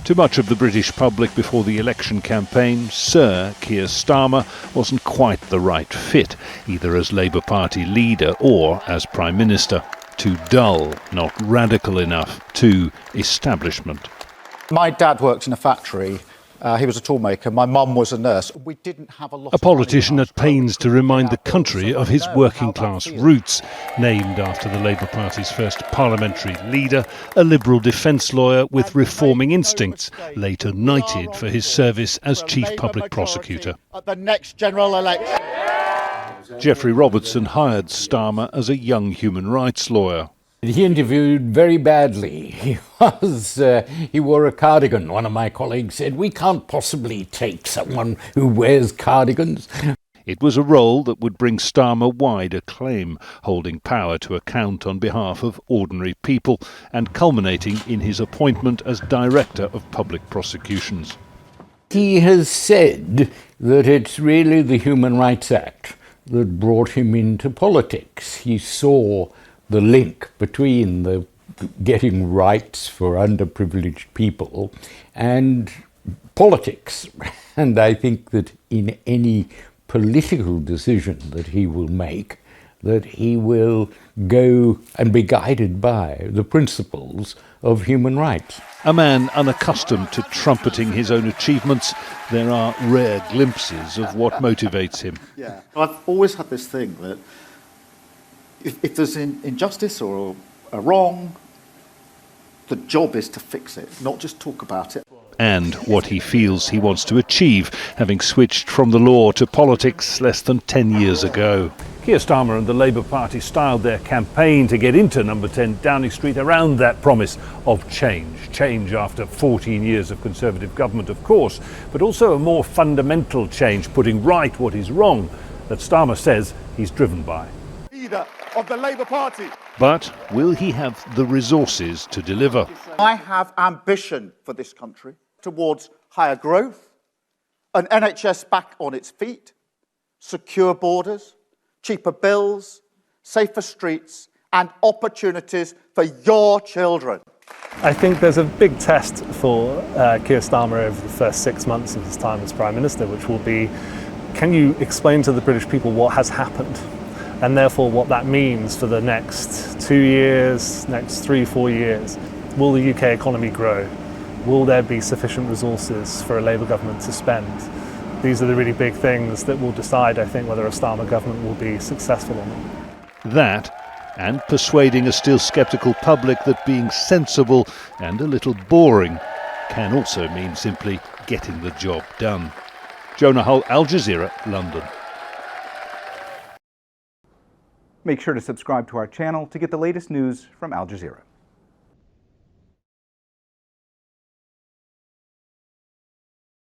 To much of the British public before the election campaign, Sir Keir Starmer wasn't quite the right fit, either as Labour Party leader or as Prime Minister. Too dull, not radical enough, too establishment. My dad worked in a factory. He was a toolmaker. My mum was a nurse. We didn't have a lot. A politician at pains to remind the country of his working-class roots, named after the Labour Party's first parliamentary leader, a Liberal defence lawyer with reforming instincts, later knighted for his service as Chief Public Prosecutor. At the next general election. Geoffrey Robertson hired Starmer as a young human rights lawyer. He interviewed very badly. He wore a cardigan. One of my colleagues said, "We can't possibly take someone who wears cardigans." It was a role that would bring Starmer wide acclaim, holding power to account on behalf of ordinary people and culminating in his appointment as Director of Public Prosecutions. He has said that it's really the Human Rights Act that brought him into politics. He saw the link between the getting rights for underprivileged people and politics. And I think that in any political decision that he will make, that he will go and be guided by the principles of human rights. A man unaccustomed to trumpeting his own achievements, there are rare glimpses of what motivates him. Yeah, I've always had this thing that if there's injustice or a wrong, the job is to fix it, not just talk about it. And what he feels he wants to achieve, having switched from the law to politics less than 10 years ago. Keir Starmer and the Labour Party styled their campaign to get into number 10 Downing Street around that promise of change. Change after 14 years of Conservative government, of course, but also a more fundamental change, putting right what is wrong, that Starmer says he's driven by. Leader of the Labour Party. But will he have the resources to deliver? I have ambition for this country towards higher growth, an NHS back on its feet, secure borders, cheaper bills, safer streets, and opportunities for your children. I think there's a big test for Keir Starmer over the first 6 months of his time as Prime Minister, which will be, can you explain to the British people what has happened? And therefore what that means for the next 2 years, next 3-4 years. Will the UK economy grow? Will there be sufficient resources for a Labour government to spend? These are the really big things that will decide, I think, whether a Starmer government will be successful or not. That, and persuading a still sceptical public that being sensible and a little boring can also mean simply getting the job done. Jonah, Al Jazeera, London. Make sure to subscribe to our channel to get the latest news from Al Jazeera.